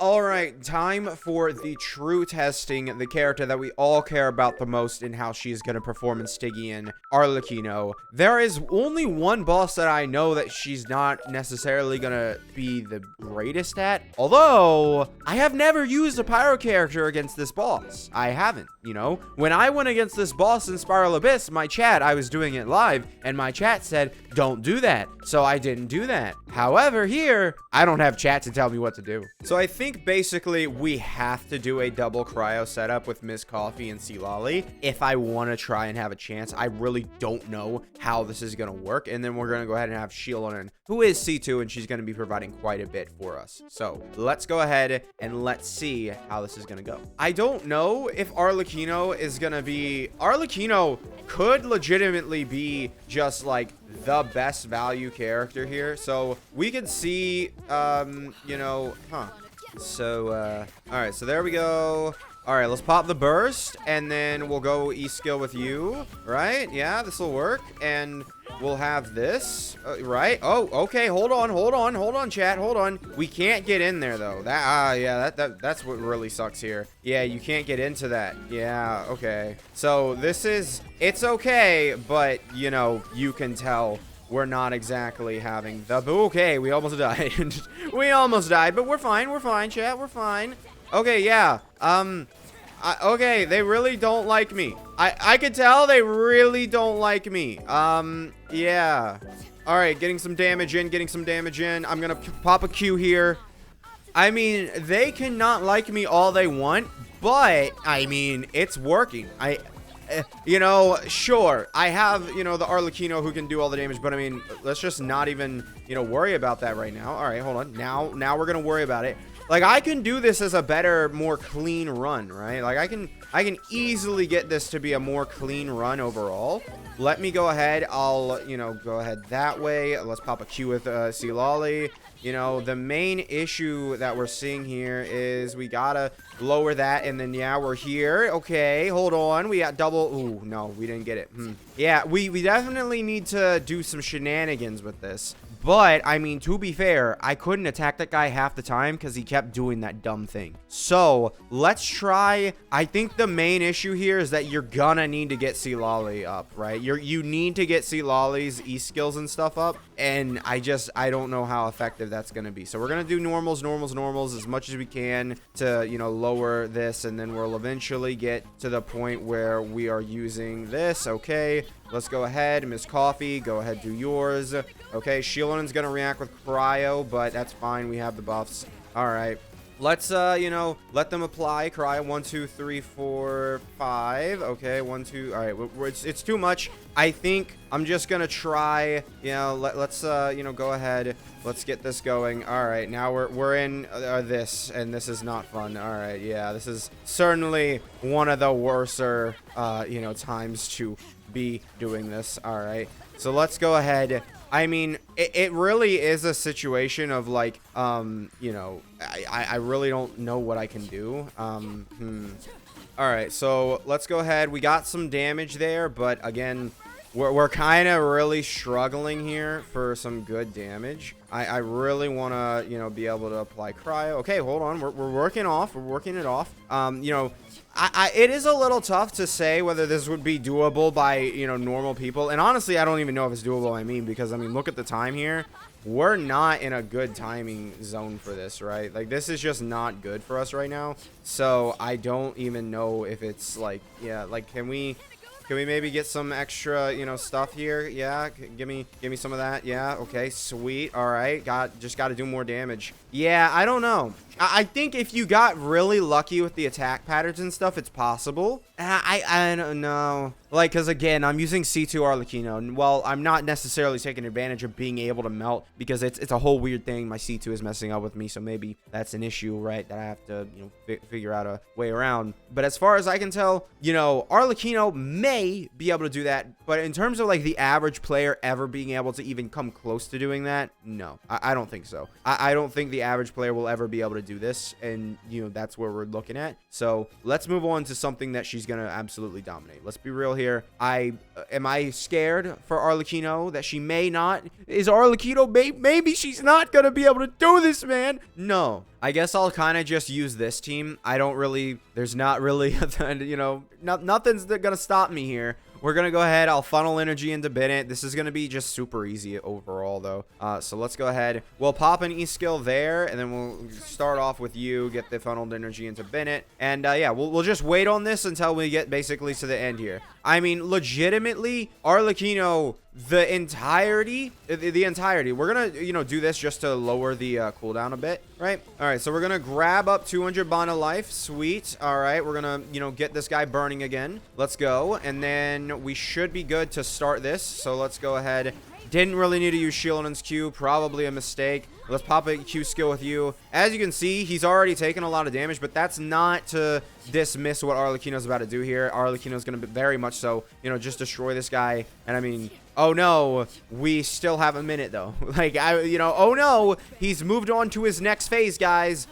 All right, time for the true testing, the character that we all care about the most in how she's going to perform in Stygian, Arlecchino. There is only one boss that I know that she's not necessarily going to be the greatest at, although I have never used a pyro character against this boss. I haven't, you know? When I went against this boss in Spiral Abyss, my chat, I was doing it live, and my chat said, don't do that. So I didn't do that. However, here, I don't have chat to tell me what to do. So I think basically we have to do a double cryo setup with Miss Coffee and C Lolly if I want to try and have a chance. I really don't know how this is going to work. And then we're going to go ahead and have Shieldon, who is C2, and she's going to be providing quite a bit for us. So let's go ahead and let's see how this is going to go. I don't know if Arlecchino is going to be... Arlecchino could legitimately be just like the best value character here. So we could see, you know, so, all right, so there we go. All right, let's pop the burst, and then we'll go E-skill with you, right? Yeah, this will work, and we'll have this, right? Oh, okay, hold on, chat, hold on. We can't get in there, though. Yeah, that's what really sucks here. Yeah, you can't get into that. Yeah, okay. So this is, it's okay, but, you know, you can tell we're not exactly having the... Okay, we almost died. We almost died, but we're fine, chat, we're fine. Okay, yeah. Okay, they really don't like me. I could tell they really don't like me. Yeah. All right, getting some damage in, I'm gonna pop a Q here. I mean, they cannot like me all they want, but, I mean, it's working. You know, sure, I have, you know, the Arlecchino who can do all the damage, but I mean, let's just not even, you know, worry about that right now. All right, hold on. Now we're gonna worry about it. Like, I can do this as a better, more clean run, right? Like, I can easily get this to be a more clean run overall. Let me go ahead. I'll, you know, go ahead that way. Let's pop a Q with C Lolly. You know, the main issue that we're seeing here is we gotta lower that, and then, yeah, we're here. Okay, hold on. We got double... Ooh, no, we didn't get it. Yeah, we definitely need to do some shenanigans with this. But, I mean, to be fair, I couldn't attack that guy half the time because he kept doing that dumb thing. So, let's try... I think the main issue here is that you're gonna need to get C Lolly up, right? You need to get C Lolly's E-skills and stuff up. And I don't know how effective that's gonna be. So, we're gonna do normals as much as we can to, you know, lower this. And then we'll eventually get to the point where we are using this. Okay. Let's go ahead. Miss Coffee, go ahead, do yours. Okay, Shieldon's gonna react with Cryo, but that's fine. We have the buffs. All right. Let's, you know, let them apply. Cryo, 1, 2, 3, 4, 5. Okay, 1, 2. All right, it's too much. I think I'm just gonna try, you know, let's, you know, go ahead. Let's get this going. All right, now we're in this, and this is not fun. All right, yeah, this is certainly one of the worser, you know, times to be doing this. All right, so let's go ahead. I mean, it really is a situation of like, you know, I really don't know what I can do. All right, so let's go ahead. We got some damage there, but again, we're kind of really struggling here for some good damage. I really want to, you know, be able to apply cryo. Okay, hold on. We're working off. We're working it off. You know, it is a little tough to say whether this would be doable by, you know, normal people. And honestly, I don't even know if it's doable. I mean, because, I mean, look at the time here. We're not in a good timing zone for this, right? Like, this is just not good for us right now. So I don't even know if it's like, yeah, like, can we maybe get some extra, you know, stuff here? Yeah, give me some of that. Yeah, okay, sweet. All right, just got to do more damage. Yeah, I don't know. I think if you got really lucky with the attack patterns and stuff, it's possible. I don't know. Like, because again, I'm using C2 Arlecchino. And well, I'm not necessarily taking advantage of being able to melt because it's a whole weird thing. My C2 is messing up with me, so maybe that's an issue, right? That I have to, you know, figure out a way around. But as far as I can tell, you know, Arlecchino may be able to do that. But in terms of like the average player ever being able to even come close to doing that, no, I don't think so. I don't think the average player will ever be able to do this, and you know, that's where we're looking at. So let's move on to something that she's gonna absolutely dominate. Let's be real here. here. Am I scared for Arlecchino that she may not? Is Arlecchino, maybe she's not going to be able to do this, man. No. I guess I'll kind of just use this team. I don't really, there's not really, you know, nothing's going to stop me here. We're going to go ahead. I'll funnel energy into Bennett. This is going to be just super easy overall, though. So let's go ahead. We'll pop an E-skill there, and then we'll start off with you, get the funneled energy into Bennett. And, yeah, we'll just wait on this until we get basically to the end here. I mean, legitimately, Arlecchino, the entirety, we're going to, you know, do this just to lower the cooldown a bit, right? All right, so we're going to grab up 200 bond of life. Sweet. All right, we're going to, you know, get this guy burning again. Let's go. And then we should be good to start this. So let's go ahead. Didn't really need to use Shieldon's Q. Probably a mistake. Let's pop a Q skill with you. As you can see, he's already taken a lot of damage, but that's not to dismiss what Arlecchino's about to do here. Arlecchino's going to be very much so, you know, just destroy this guy. And I mean, oh no, we still have a minute though. Like, you know, oh no, he's moved on to his next phase, guys.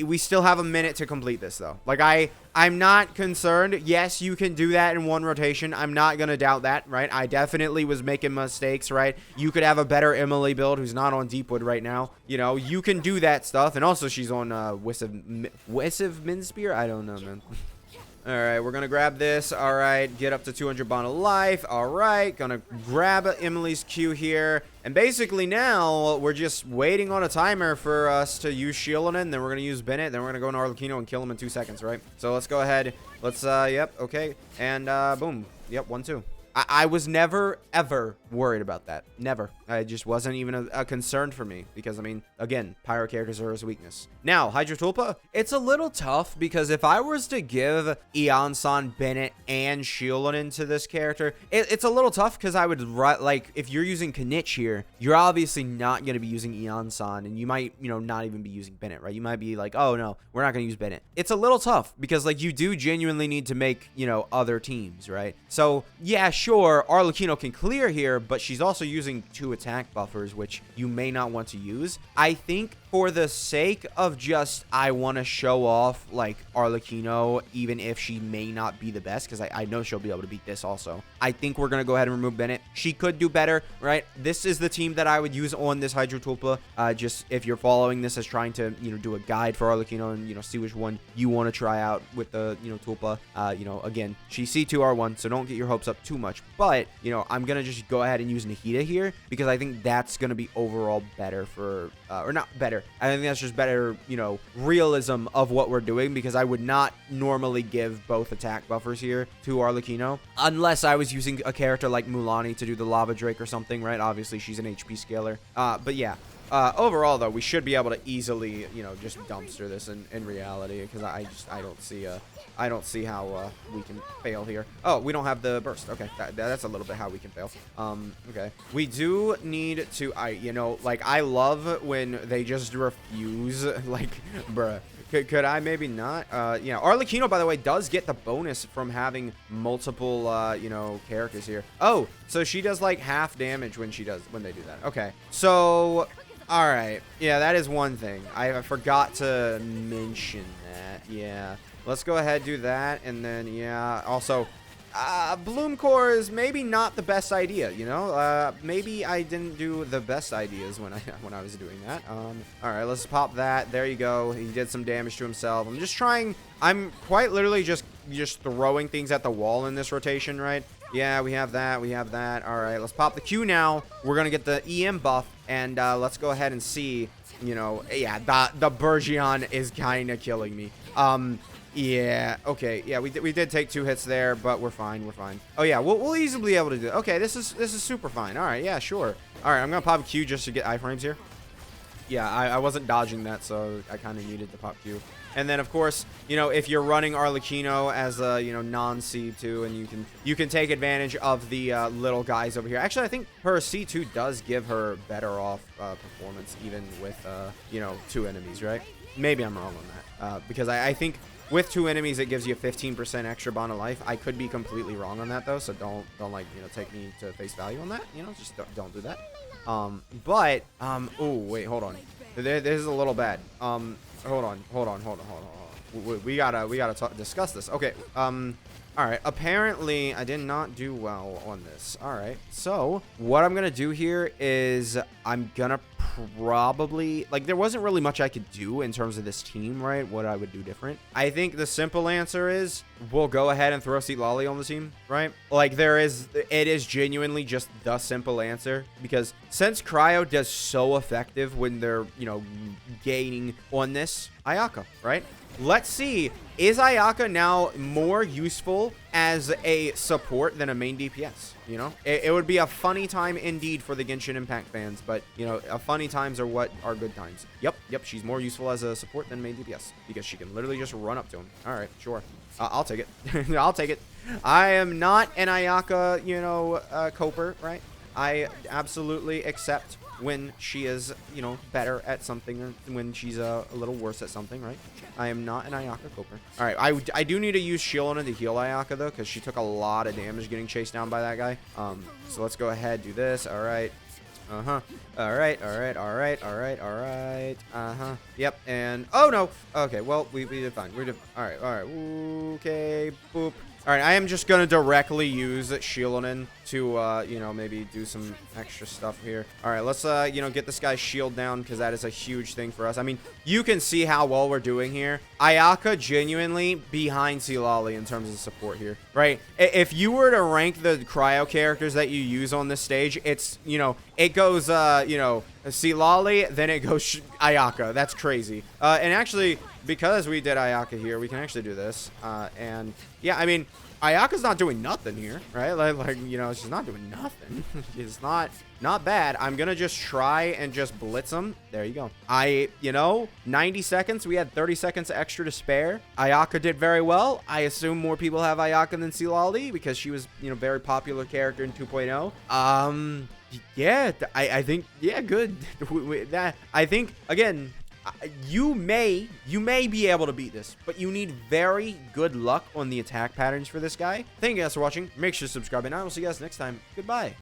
We still have a minute to complete this though. Like, I'm not concerned. Yes, you can do that in one rotation. I'm not going to doubt that, right? I definitely was making mistakes, right? You could have a better Emily build who's not on Deepwood right now. You know, you can do that stuff. And also she's on Wissive Minspear? I don't know, man. All right, we're going to grab this. All right, get up to 200 bond of life. All right, going to grab Emily's Q here. And basically now, we're just waiting on a timer for us to use Shieldon, and then we're going to use Bennett. Then we're going to go into Arlecchino and kill him in 2 seconds, right? So let's go ahead. Let's, yep, okay. And, boom. Yep, 1-2. I was never, ever worried about that. Never. It just wasn't even a concern for me. Because, I mean, again, pyro characters are his weakness. Now, Hydro Tulpa, it's a little tough. Because if I was to give Eon-san, Bennett, and Shieldon into this character, it's a little tough. Because I would, like, if you're using Kanich here, you're obviously not going to be using Eon-san. And you might, you know, not even be using Bennett, right? You might be like, oh, no, we're not going to use Bennett. It's a little tough. Because, like, you do genuinely need to make, you know, other teams, right? So, yeah, sure, Arlecchino can clear here, but she's also using 2 attack buffers, which you may not want to use. I think for the sake of just, I want to show off, like, Arlecchino, even if she may not be the best, because I know she'll be able to beat this also. I think we're going to go ahead and remove Bennett. She could do better, right? This is the team that I would use on this Hydro Tulpa. Just if you're following this as trying to, you know, do a guide for Arlecchino and, you know, see which one you want to try out with the, you know, Tulpa. You know, again, she's C2R1, so don't get your hopes up too much. But, you know, I'm going to just go ahead and use Nahida here because I think that's going to be overall better for, or not better. I think that's just better, you know, realism of what we're doing because I would not normally give both attack buffers here to Arlecchino unless I was using a character like Mulani to do the Lava Drake or something, right? Obviously, she's an HP scaler. But yeah. Overall, though, we should be able to easily, you know, just dumpster this in reality because I don't see how we can fail here. Oh, we don't have the burst. Okay, that's a little bit how we can fail. Okay. We do need to, you know, like, I love when they just refuse, like, bruh. Could I maybe not? Yeah, Arlecchino, by the way, does get the bonus from having multiple, you know, characters here. Oh, so she does, like, half damage when they do that. Okay, so... All right. Yeah, that is one thing. I forgot to mention that. Yeah. Let's go ahead and do that. And then, yeah. Also, Bloom Core is maybe not the best idea, you know? Maybe I didn't do the best ideas when I was doing that. All right, let's pop that. There you go. He did some damage to himself. I'm quite literally just throwing things at the wall in this rotation, right? Yeah, we have that. We have that. All right, let's pop the Q now. We're going to get the EM buff. And let's go ahead and see, you know, yeah, the Burgeon is kind of killing me. Yeah, okay, yeah, we did take 2 hits there, but we're fine, we're fine. Oh yeah, we'll easily be able to do it. Okay, this is super fine. All right, yeah, sure. All right, I'm gonna pop a Q just to get iframes here. Yeah, I wasn't dodging that, so I kind of needed to pop Q. And then, of course, you know, if you're running Arlecchino as a, you know, non-C2, and you can take advantage of the little guys over here. Actually, I think her C2 does give her better off performance, even with, you know, 2 enemies, right? Maybe I'm wrong on that, because I think with 2 enemies, it gives you 15% extra bond of life. I could be completely wrong on that, though, so don't like, you know, take me to face value on that. You know, just don't do that. Oh, wait, hold on. This is a little bad. Hold on. we gotta discuss this. Okay. All right, apparently I did not do well on this. All right, so what I'm gonna do here is I'm gonna probably, like, there wasn't really much I could do in terms of this team, right? What I would do different. I think the simple answer is we'll go ahead and throw Lolly on the team, right? Like, it is genuinely just the simple answer, because since Cryo does so effective when they're, you know, gaining on this, Ayaka, right? Let's see, is Ayaka now more useful as a support than a main DPS? You know, it would be a funny time indeed for the Genshin Impact fans, but, you know, funny times are what are good times. Yep, she's more useful as a support than main DPS, because she can literally just run up to him. All right, sure. I'll take it. I'll take it. I am not an Ayaka, you know, coper, right? I absolutely accept when she is, you know, better at something, or when she's a little worse at something, right? I am not an Ayaka coper. All right, I do need to use Shieldon to heal Ayaka, though, because she took a lot of damage getting chased down by that guy. So let's go ahead, do this. All right. All right. Yep, and oh no. Okay, well, we did fine. We're did. All right. Okay, boop. All right, I am just gonna directly use Shieldon to, you know, maybe do some extra stuff here. All right, let's, you know, get this guy's shield down, because that is a huge thing for us. I mean, you can see how well we're doing here. Ayaka genuinely behind Lolly in terms of support here, right? If you were to rank the Cryo characters that you use on this stage, it's, you know, it goes, you know, Lolly, then it goes Ayaka. That's crazy. And actually, because we did Ayaka here, we can actually do this. And yeah, I mean, Ayaka's not doing nothing here, right? Like, you know, she's not doing nothing. It's not bad. I'm gonna just try and just blitz him. There you go. You know, 90 seconds. We had 30 seconds extra to spare. Ayaka did very well. I assume more people have Ayaka than Lolly, because she was, you know, very popular character in 2.0. Yeah, I think, yeah, good. I think, again, you may be able to beat this, but you need very good luck on the attack patterns for this guy. Thank you guys for watching. Make sure to subscribe, and I will see you guys next time. Goodbye.